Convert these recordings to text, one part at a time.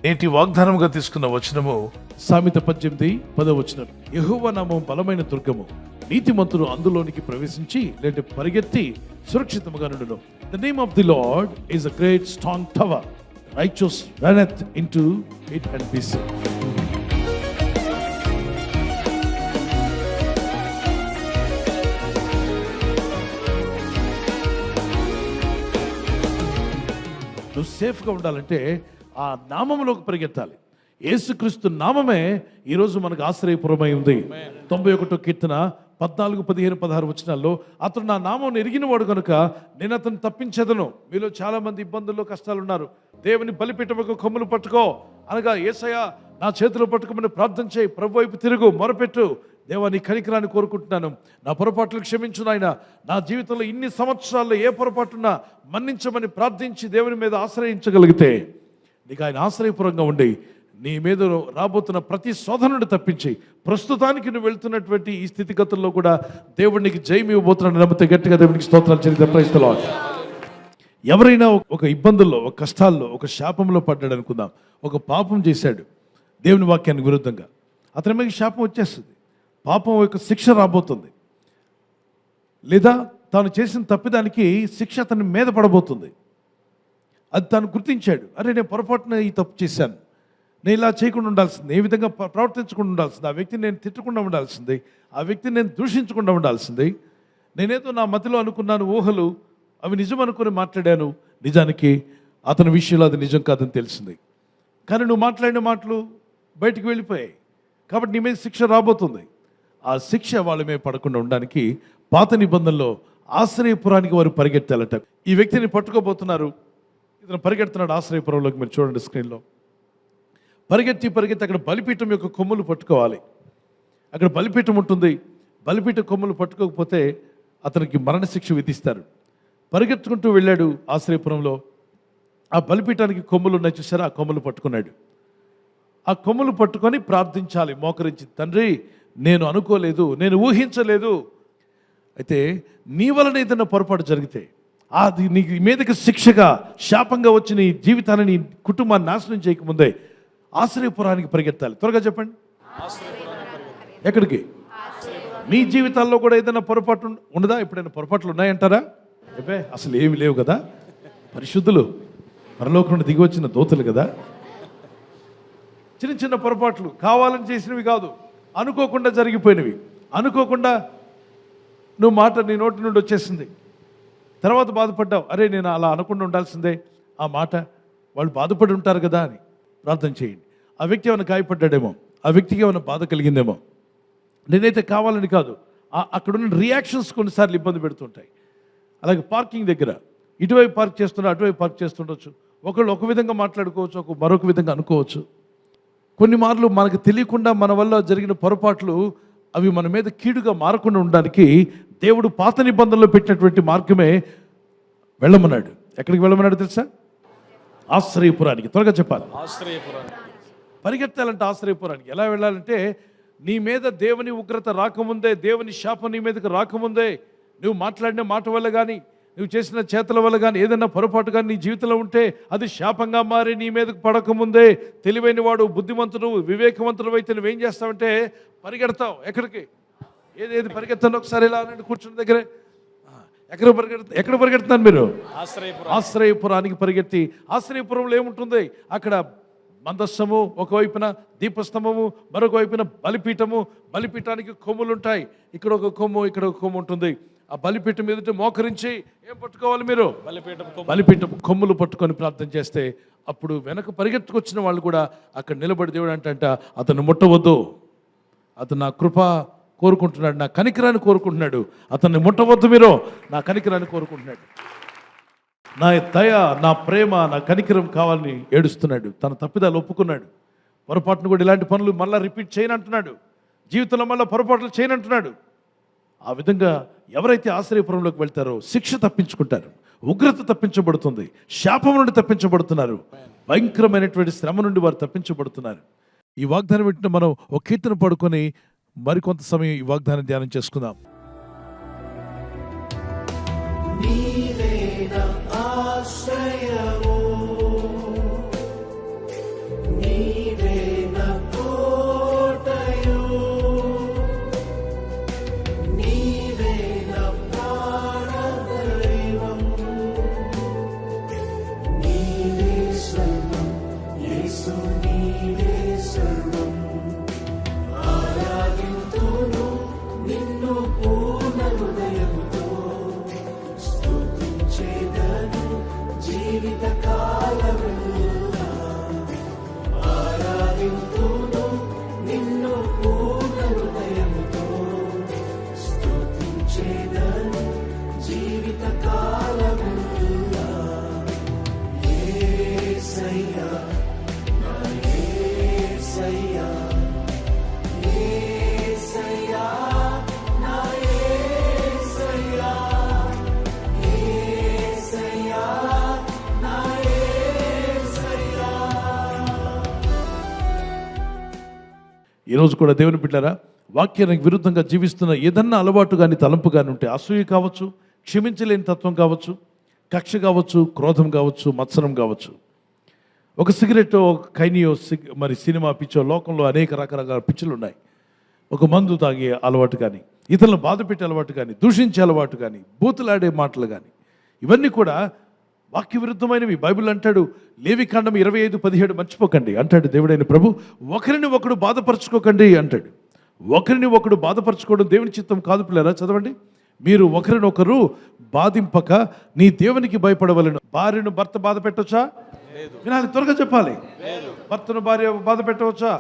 నేటి వాగ్దానముగా తీసుకున్న వచనము సామెత 18:10. యెహోవా నామం బలమైన దుర్గము, నీతిమంతుడు అందులోనికి ప్రవేశించి లేదంటే పరిగెత్తి సురక్షితముగా నుండును. The name of the Lord is a great strong tower. Righteous runneth into it and be safe. నువ్వు సేఫ్గా ఉండాలంటే ఆ నామములోకి పరిగెత్తాలి. యేసుక్రీస్తు నామమే ఈరోజు మనకు ఆశ్రయపురమై ఉంది. 91 కీర్తన 14, 15, 16 వచనాల్లో అతడు నా నామం ఎరిగిన వాడు కనుక నేను అతను తప్పించేదను. మీలో చాలా మంది ఇబ్బందుల్లో కష్టాలు ఉన్నారు. దేవుని బలిపీఠముకు కొమ్ములు పట్టుకో అనగా యేసయ్య నా చేతిలో పట్టుకోమని ప్రార్థన చేయి, ప్రభు వైపు తిరుగు, మొరపెట్టు. దేవా నీ కనికరాన్ని కోరుకుంటున్నాను, నా పొరపాట్లు క్షమించు నాయన, నా జీవితంలో ఇన్ని సంవత్సరాల్లో ఏ పొరపాటున్నా మన్నించమని ప్రార్థించి దేవుని మీద ఆశ్రయించగలిగితే నీకు ఆయన ఆశ్రయపురంగా ఉండి నీ మీద రాబోతున్న ప్రతి శోధనను తప్పించి ప్రస్తుతానికి నువ్వు వెళ్తున్నటువంటి ఈ స్థితిగతుల్లో కూడా దేవుడికి జయం ఇవ్వబోతున్నాడు. నమ్మితే గట్టిగా దేవునికి స్తోత్రాలు చెల్లిద్దాం. Praise the lord. ఎవరైనా ఒక ఇబ్బందుల్లో, ఒక కష్టాల్లో, ఒక శాపంలో పడ్డాడు అనుకుందాం. ఒక పాపం చేశాడు దేవుని వాక్యానికి విరుద్ధంగా, అతని మీద శాపం వచ్చేస్తుంది. పాపం యొక్క శిక్ష రాబోతుంది, లేదా తాను చేసిన తప్పిదానికి శిక్ష అతని మీద పడబోతుంది. అది తాను గుర్తించాడు. అరే నేను పొరపాటున ఈ తప్పు చేశాను, నేను ఇలా చేయకుండా ఉండాల్సింది, ఏ విధంగా ప్రవర్తించకుండా ఉండాల్సింది, ఆ వ్యక్తిని నేను తిట్టకుండా ఉండాల్సింది, ఆ వ్యక్తిని నేను దూషించకుండా ఉండాల్సింది, నేనేదో నా మతిలో అనుకున్నాను, ఊహలు అవి నిజం అనుకుని మాట్లాడాను, నిజానికి అతని విషయంలో అది నిజం కాదని తెలిసింది. కానీ నువ్వు మాట్లాడిన మాటలు బయటికి వెళ్ళిపోయాయి కాబట్టి నీ మీద శిక్ష రాబోతుంది. ఆ శిక్ష వాళ్ళ మీద పడకుండా ఉండడానికి పాత నిబంధనలో ఆశ్రయపురానికి వారు పరిగెత్తాలట. ఈ వ్యక్తిని పట్టుకోబోతున్నారు, ఇతను పరిగెడుతున్నాడు ఆశ్రయపురంలోకి. మీరు చూడండి స్క్రీన్లో. పరిగెత్తి అక్కడ బలిపీఠం యొక్క కొమ్ములు పట్టుకోవాలి. అక్కడ బలిపీఠం ఉంటుంది. బలిపీఠం కొమ్ములు పట్టుకోకపోతే అతనికి మరణశిక్ష విధిస్తారు. పరిగెత్తుకుంటూ వెళ్ళాడు ఆశ్రయపురంలో. ఆ బలిపీఠానికి కొమ్ములు ఉన్నాయి చూసారా, ఆ కొమ్ములు పట్టుకున్నాడు. ఆ కొమ్ములు పట్టుకొని ప్రార్థించాలి మోకరించి, తండ్రి నేను అనుకోలేదు, నేను ఊహించలేదు. అయితే నీ వలన ఏదైనా పొరపాటు జరిగితే అది నీ మీదకి శిక్షగా, శాపంగా వచ్చి నీ జీవితాన్ని, నీ కుటుంబాన్ని నాశనం చేయకముందే ఆశ్రయపురానికి పరిగెత్తాలి. త్వరగా చెప్పండి. ఎక్కడికి? మీ జీవితాల్లో కూడా ఏదైనా పొరపాటు ఉన్నదా? ఎప్పుడైనా పొరపాట్లు ఉన్నాయంటారా? అసలు ఏమి లేవు కదా. పరిశుద్ధులు, పరలోకం నుండి దిగి వచ్చిన దూతలు కదా. చిన్న చిన్న పొరపాట్లు, కావాలని చేసినవి కాదు, అనుకోకుండా జరిగిపోయినవి. అనుకోకుండా నువ్వు మాట నీ నోటి నుండి వచ్చేసింది, తర్వాత బాధపడ్డావు, అరే నేను అలా అనకుండా ఉండాల్సిందే, ఆ మాట వాళ్ళు బాధపడి ఉంటారు కదా అని ప్రార్థన చేయండి. ఆ వ్యక్తి ఏమైనా గాయపడ్డాడేమో, ఆ వ్యక్తికి ఏమైనా బాధ కలిగిందేమో. నేనైతే కావాలని కాదు, అక్కడున్న రియాక్షన్స్ కొన్నిసార్లు ఇబ్బంది పెడుతుంటాయి. అలాగే పార్కింగ్ దగ్గర ఇటువైపు పార్క్ చేస్తున్నా, అటువైపు పార్క్ చేస్తుండొచ్చు. ఒకళ్ళు ఒక విధంగా మాట్లాడుకోవచ్చు, మరొక విధంగా అనుకోవచ్చు. కొన్ని మార్లు మనకు తెలియకుండా మన వల్ల జరిగిన పొరపాట్లు అవి మన మీద కీడుగా మారకుండా ఉండడానికి దేవుడు పాత నిబంధనలో పెట్టినటువంటి మార్గమే వెళ్ళమన్నాడు. ఎక్కడికి వెళ్ళమన్నాడు తెలుసా? ఆశ్రయపురానికి. త్వరగా చెప్పాలి. ఆశ్రయపురానికి పరిగెత్తాలంటే ఆశ్రయపురానికి. ఎలా వెళ్ళాలంటే నీ మీద దేవుని ఉగ్రత రాకముందే, దేవుని శాపం నీ మీదకి రాకముందే, నువ్వు మాట్లాడిన మాట వల్ల కానీ, నువ్వు చేసిన చేతల వల్ల కానీ ఏదైనా పొరపాటు కానీ నీ జీవితంలో ఉంటే అది శాపంగా మారి నీ మీదకు పడకముందే తెలివైన వాడు, బుద్ధిమంతుడు, వివేకవంతుడు అయితే నువ్వేం చేస్తావంటే పరిగెడతావు. ఎక్కడికి? ఏది పరిగెత్తాను ఒకసారి ఇలా అనండి కూర్చున్న దగ్గరే. ఎక్కడ పరిగెడుతున్నాను మీరు? ఆశ్రయపురానికి పరిగెత్తి, ఆశ్రయపురంలో ఏముంటుంది? అక్కడ మందస్సము ఒకవైపున, దీపస్తంభము మరొక వైపున, బలిపీఠము. బలిపీఠానికి కొమ్ములు ఉంటాయి. ఇక్కడ ఒక కొమ్ము, ఇక్కడ ఒక కొమ్ము ఉంటుంది. ఆ బలిపీఠం ఎదుట మోకరించి ఏం పట్టుకోవాలి మీరు? బలిపీఠం కొమ్ములు పట్టుకొని ప్రార్థన చేస్తే అప్పుడు వెనక పరిగెత్తుకొచ్చిన వాళ్ళు కూడా అక్కడ నిలబడి దేవుడు అంట అతను ముట్టవద్దు, అతను నా కృప కోరుకుంటున్నాడు, నా కనికరాన్ని కోరుకుంటున్నాడు, అతన్ని ముట్టవద్దు మీరు, నా కనికరాన్ని కోరుకుంటున్నాడు, నా దయ, నా ప్రేమ, నా కనికరం కావాలని ఏడుస్తున్నాడు. తన తప్పిదాలు ఒప్పుకున్నాడు. పొరపాటును కూడా ఇలాంటి పనులు మళ్ళీ రిపీట్ చేయనంటున్నాడు. జీవితంలో మళ్ళీ పొరపాట్లు చేయనంటున్నాడు. ఆ విధంగా ఎవరైతే ఆశ్రయపురంలోకి వెళ్తారో శిక్ష తప్పించుకుంటారు, ఉగ్రత తప్పించబడుతుంది, శాపం నుండి తప్పించబడుతున్నారు, భయంకరమైనటువంటి శ్రమ నుండి వారు తప్పించబడుతున్నారు. ఈ వాగ్దానం వెంటనే మనం ఒక కీర్తన పడుకొని మరికొంత సమయం ఈ వాగ్దానం ధ్యానం చేసుకుందాం. ఈరోజు కూడా దేవుని బిడ్డలారా, వాక్యానికి విరుద్ధంగా జీవిస్తున్న ఏదన్నా అలవాటు కానీ తలంపు కానీ ఉంటే, అసూయ కావచ్చు, క్షమించలేని తత్వం కావచ్చు, కక్ష కావచ్చు, క్రోధం కావచ్చు, మత్సరం కావచ్చు, ఒక సిగరెట్, ఒక కైనియో, మరి సినిమా పిచ్చో, లోకంలో అనేక రకరకాల పిచ్చులు ఉన్నాయి. ఒక మందు తాగే అలవాటు కానీ, ఇతరులను బాధ పెట్టే అలవాటు కానీ, దూషించే అలవాటు కానీ, బూతులాడే మాటలు కానీ, ఇవన్నీ కూడా వాక్య విరుద్ధమైనవి. బైబిల్ అంటాడు, లేవికాండం 25:17 మర్చిపోకండి అంటాడు దేవుడైన ప్రభు, ఒకరిని ఒకడు బాధపరచుకోకండి అంటాడు. ఒకరిని ఒకడు బాధపరచుకోవడం దేవుని చిత్తం కాదు పిల్లరా. చదవండి, మీరు ఒకరినొకరు బాధింపక నీ దేవునికి భయపడవలెను. భార్యను భర్త బాధ పెట్టవచ్చా? వినాలి, త్వరగా చెప్పాలి. భర్తను భార్య బాధ పెట్టవచ్చా?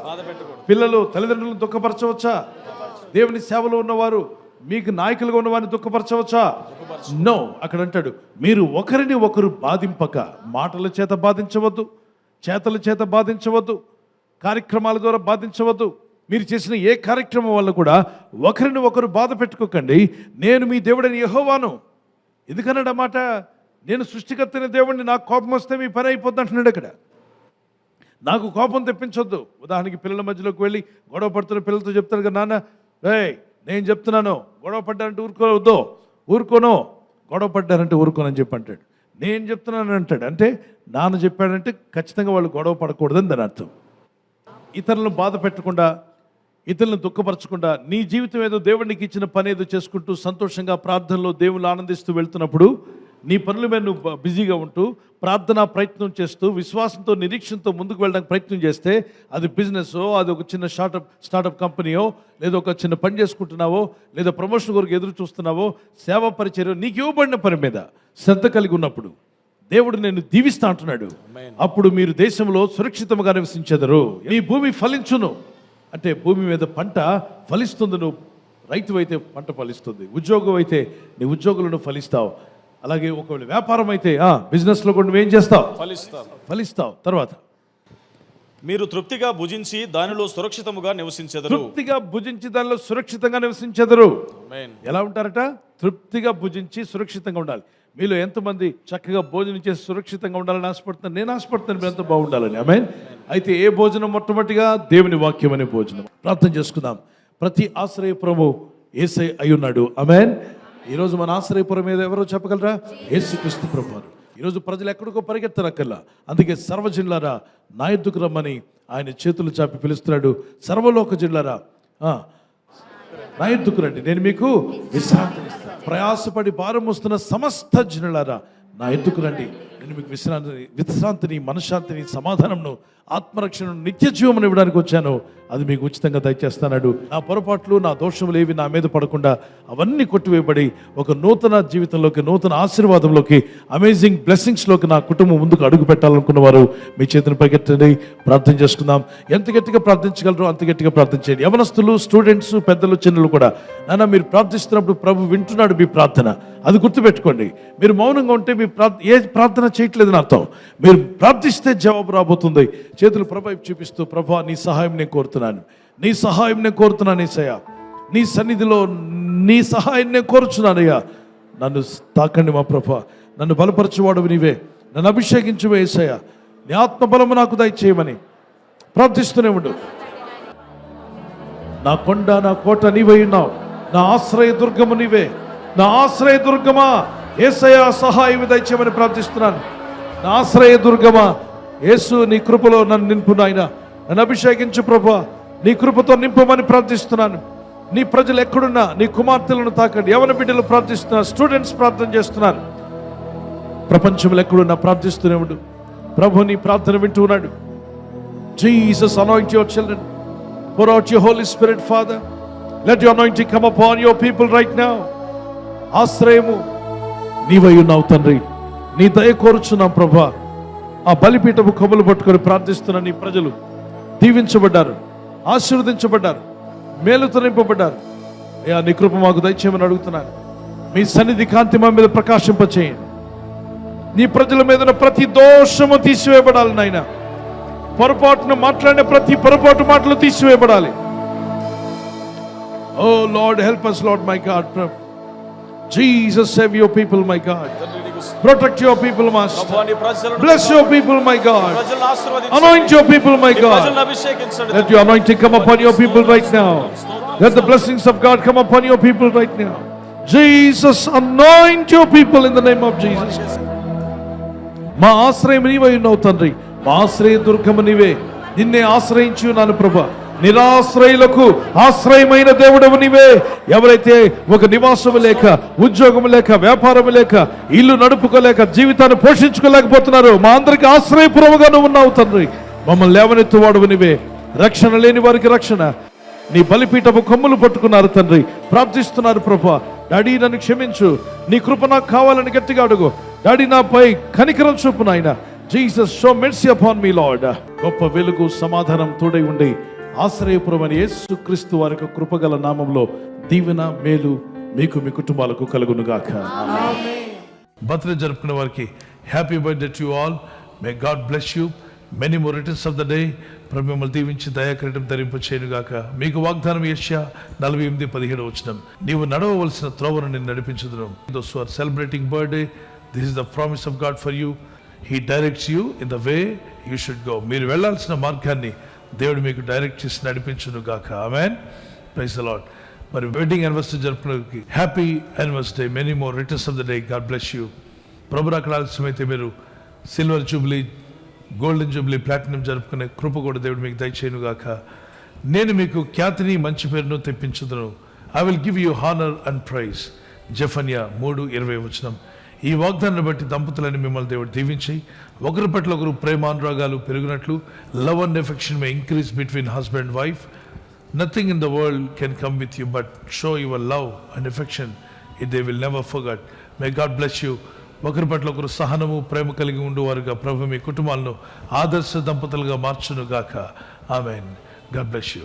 పిల్లలు తల్లిదండ్రులను దుఃఖపరచవచ్చా? దేవుని సేవలో ఉన్నవారు మీకు నాయకులుగా ఉన్నవారిని దుఃఖపరచవచ్చా? నో. అక్కడ అంటాడు, మీరు ఒకరిని ఒకరు బాధింపక, మాటల చేత బాధించవద్దు, చేతల చేత బాధించవద్దు, కార్యక్రమాల ద్వారా బాధించవద్దు. మీరు చేసిన ఏ కార్యక్రమం వల్ల కూడా ఒకరిని ఒకరు బాధ పెట్టుకోకండి. నేను మీ దేవుడని యెహోవాను. ఎందుకన్నాడు ఆ మాట? నేను సృష్టికర్తైన దేవుడిని, నాకు కోపం వస్తే మీ పని అయిపోద్ది అంటున్నాడు అక్కడ. నాకు కోపం తెప్పించొద్దు. ఉదాహరణకి పిల్లల మధ్యలోకి వెళ్ళి గొడవ పడుతున్న పిల్లలతో చెప్తాడు కదా, నాన్న నేను చెప్తున్నాను, గొడవ పడ్డారంటే ఊరుకోను, గొడవ పడ్డారంటే ఊరుకోనని చెప్పి అంటాడు. నేను చెప్తున్నాను అంటాడు. అంటే నాన్న చెప్పాడంటే ఖచ్చితంగా వాళ్ళు గొడవ పడకూడదని దాని అర్థం. ఇతరులను బాధ పెట్టకుండా, ఇతరులను దుఃఖపరచకుండా, నీ జీవితం ఏదో దేవుడికి ఇచ్చిన పని ఏదో చేసుకుంటూ సంతోషంగా ప్రార్థనలో దేవుళ్ళు ఆనందిస్తూ వెళ్తున్నప్పుడు, నీ పనుల మీద నువ్వు బిజీగా ఉంటూ ప్రార్థనా ప్రయత్నం చేస్తూ విశ్వాసంతో నిరీక్షణతో ముందుకు వెళ్ళడానికి ప్రయత్నం చేస్తే, అది బిజినెస్, అది ఒక చిన్న స్టార్టప్ కంపెనీయో, లేదా ఒక చిన్న పని చేసుకుంటున్నావో, లేదా ప్రమోషన్ కొరకు ఎదురు చూస్తున్నావో, సేవా పరిచర్య, నీకు ఇవ్వబడిన పని మీద శ్రద్ధ కలిగి ఉన్నప్పుడు దేవుడు నేను దీవిస్తా అంటున్నాడు. అప్పుడు మీరు దేశంలో సురక్షితంగా నివసించెదరు. మీ భూమి ఫలించును. అంటే భూమి మీద పంట ఫలిస్తుంది. నువ్వు రైతు అయితే పంట ఫలిస్తుంది, ఉద్యోగం అయితే నీ ఉద్యోగులను ఫలిస్తావు. అలాగే ఒకవేళ వ్యాపారం అయితే బిజినెస్లో కూడా నువ్వేం చేస్తావు? ఫలిస్తావు. తర్వాత, మీరు తృప్తిగా భుజించి దానిలో సురక్షితంగా నివసించెదరు. తృప్తిగా భుజించి దానిలో సురక్షితంగా నివసించెదరు. ఎలా ఉంటారట? తృప్తిగా భుజించి సురక్షితంగా ఉండాలి. మీలో ఎంతమంది చక్కగా భోజనం చేసి సురక్షితంగా ఉండాలని ఆశపడుతున్నాను? నేను ఆశపడుతున్నాను మీరు ఎంతో బాగుండాలని. ఆమేన్. అయితే ఏ భోజనం? మొట్టమొదటిగా దేవుని వాక్యం అనే భోజనం. ప్రార్థన చేసుకుందాం. ప్రతి ఆశ్రయపురము యేసయ్య అయి ఉన్నాడు. ఆమేన్. ఈరోజు మన ఆశ్రయపురం మీద ఎవరో చెప్పగలరా? యేసుక్రీస్తు ప్రభువారు. ఈరోజు ప్రజలు ఎక్కడికో పరిగెత్తనక్కల్లా. అందుకే సర్వజనులారా నా యొద్దకు రమ్మని ఆయన చేతులు చాపి పిలుస్తున్నాడు. సర్వలోక జనులారా నా యొద్దకు రండి, నేను మీకు విశ్రాంతినిస్తాను. ప్రయాసపడి భారం మోస్తున్న సమస్త జనులారా నా యొద్దకు రండి, నేను మీకు విశ్రాంతిని, మనశ్శాంతిని, సమాధానంను, ఆత్మరక్షణను, నిత్య జీవమును ఇవ్వడానికి వచ్చాను. అది మీకు ఉచితంగా దయచేస్తాడు. నా పొరపాట్లు, నా దోషములు ఏవి నా మీద పడకుండా అవన్నీ కొట్టివేయబడి ఒక నూతన జీవితంలోకి, నూతన ఆశీర్వాదంలోకి, అమేజింగ్ బ్లెస్సింగ్స్లోకి నా కుటుంబం ముందుకు అడుగు పెట్టాలనుకున్న వారు మీ చేతిని పైకెత్తండి. ప్రార్థన చేసుకుందాం. ఎంత గట్టిగా ప్రార్థించగలరో అంత గట్టిగా ప్రార్థించండి. యవనస్తులు, స్టూడెంట్స్, పెద్దలు, చిన్నలు కూడా నాన్న మీరు ప్రార్థిస్తున్నప్పుడు ప్రభు వింటున్నాడు మీ ప్రార్థన. అది గుర్తుపెట్టుకోండి. మీరు మౌనంగా ఉంటే మీ ఏ ప్రార్థన చేయట్లేదని అర్థం. మీరు ప్రార్థిస్తే జవాబు రాబోతుంది. చేతులు ప్రభు చూపిస్తూ, ప్రభా నీ సహాయం నేను కోరుతున్నాను, నీ సహాయం నేను కోరుతున్నాను యేసయ్యా, నీ సన్నిధిలో నీ సహాయం నేను కోరుచున్నానయ్యా. నన్ను తాకండి మా ప్రభా, నన్ను బలపరచువాడు నీవే, నన్ను అభిషేకించువే యేసయ్యా, నీ ఆత్మబలము నాకు దయచేయమని ప్రార్థిస్తూనే ఉండు. నా కొండ, నా కోట నీవై ఉన్నావు, నా ఆశ్రయ దుర్గము నీవే, నా ఆశ్రయ దుర్గమా యేసయ్యా సహాయం దయచేయమని ప్రార్థిస్తున్నాను. నా ఆశ్రయ దుర్గమా యేసు, నీ కృపలో నన్ను నింపు నాయన, నన్ను అభిషేకించు ప్రభా, నీ కృపతో నింపమని ప్రార్థిస్తున్నాను. నీ ప్రజలు ఎక్కడున్నా నీ కుమార్తెలను తాకండి. యవన బిడ్డలు ప్రార్థిస్తున్నారు, స్టూడెంట్స్ ప్రార్థన చేస్తున్నారు, ప్రపంచంలో ఎక్కడున్నా ప్రార్థిస్తూనే ఉండు. ప్రభు నీ ప్రార్థన వింటూ ఉన్నాడు. Jesus, anoint your children, pour out your Holy Spirit, Father, let your anointing come upon your people right now. ఆశ్రయము నీవై ఉన్నావు తండ్రి, నీ దయ కోరుచున్నాం ప్రభా. ఆ బలిపీఠము కొమ్ములు పట్టుకొని ప్రార్థిస్తున్న నీ ప్రజలు దీవించబడ్డారు, ఆశీర్వదించబడ్డారు, మేలుతో నింపబడ్డారు. అయ్యా నీ కృప మాకు దయచేయమని అడుగుతున్నాను. మీ సన్నిధి కాంతి మా మీద ప్రకాశింపచేయండి. నీ ప్రజల మీద ప్రతి దోషము తీసివేయబడాలి నాయన. పొరపాటును మాట్లాడిన ప్రతి పొరపాటు మాటలు తీసివేయబడాలి. Oh Lord help us Lord my God. Jesus save your people my God. Protect your people master. Bless your people my God. Anoint your people my God. Let your anointing come upon your people right now. Let the blessings of God come upon your people right now. Jesus, anoint your people in the name of Jesus. మా ఆశ్రయం నీవై ఉన్నావు తండ్రి. మా ఆశ్రయ దుర్గము నీవే. నిన్నే ఆశ్రయించి ఉన్నాను ప్రభా. నిరాశ్రయులకు ఆశ్రయమైన దేవుడవు నీవే. ఎవరైతే ఒక నివాసము లేక, ఉద్యోగము లేక, వ్యాపారము లేక, ఇల్లు నడుపుకోలేక, జీవితాన్ని పోషించుకోలేకపోతున్నారు, మా అందరికి ఆశ్రయపురముగా నువ్వు ఉన్నావు తండ్రి. మమ్మల్ని లేవనెత్తువాడువు నీవే. రక్షణ లేని వారికి రక్షణ. నీ బలిపీఠము కొమ్ములు పట్టుకున్నారు తండ్రి. ప్రార్థిస్తున్నారు ప్రభా. డాడీ నన్ను క్షమించు, నీ కృప నాకు కావాలని గట్టిగా అడుగు. డాడీ నాపై కనికరం చూపు నాయన. Jesus show mercy upon me lord. గొప్ప వెలుగు, సమాధానం తోడై ఉండి ఆశ్రయపురమని యేసుక్రీస్తు వారి యొక్క కృపగల నామంలో దీవెన, మేలు మీకు, మీ కుటుంబాలకు కలుగును గాక. బర్త్డే జరుపుకునే వారికి happy birthday to all. May God bless you. Many more returns of the day. ప్రభు మిమ్మల్ని దీవించి దయాకిరీటం ధరింప చేయను గాక. మీకు వాగ్దానం యెషయా 48:17 వచనం. నీవు నడవవలసిన త్రోవను నేను నడిపించుదును. Those who are celebrating birthday, this is the promise of God for you. He directs you in the way you should go. మీరు వెళ్ళాల్సిన మార్గాన్ని దేవుడు మీకు డైరెక్ట్ చేసి నడిపించును గాక. ఆమేన్. Praise the Lord. మరి వెడ్డింగ్ యానివర్సరీ జరుపుకునే happy anniversary. Many more returns of the day. God bless you. ప్రభు రాకడ ఆలస్యమైతే మీరు silver jubilee, golden jubilee, platinum జరుపుకునే కృప కూడా దేవుడు మీకు దయచేయను గాక. నేను మీకు ఖ్యాతిని, మంచి పేరును తెప్పించుదును. I will give you honour and praise. జెఫన్యా 3:20 వచనం. ఈ వాగ్దానాన్ని బట్టి దంపతులని మిమ్మల్ని దేవుడు దీవించి ఒకరి పట్ల ఒకరు ప్రేమానురాగాలు పెరిగినట్లు, love and affection may increase between husband and wife. Nothing in the world can come with you but show your love and affection. It they will never forget. May God bless you. ఒకరి పట్ల ఒకరు సహనము, ప్రేమ కలిగి ఉండేవారుగా ప్రభు మీ కుటుంబాలను ఆదర్శ దంపతులుగా మార్చును గాక. Amen. God bless you.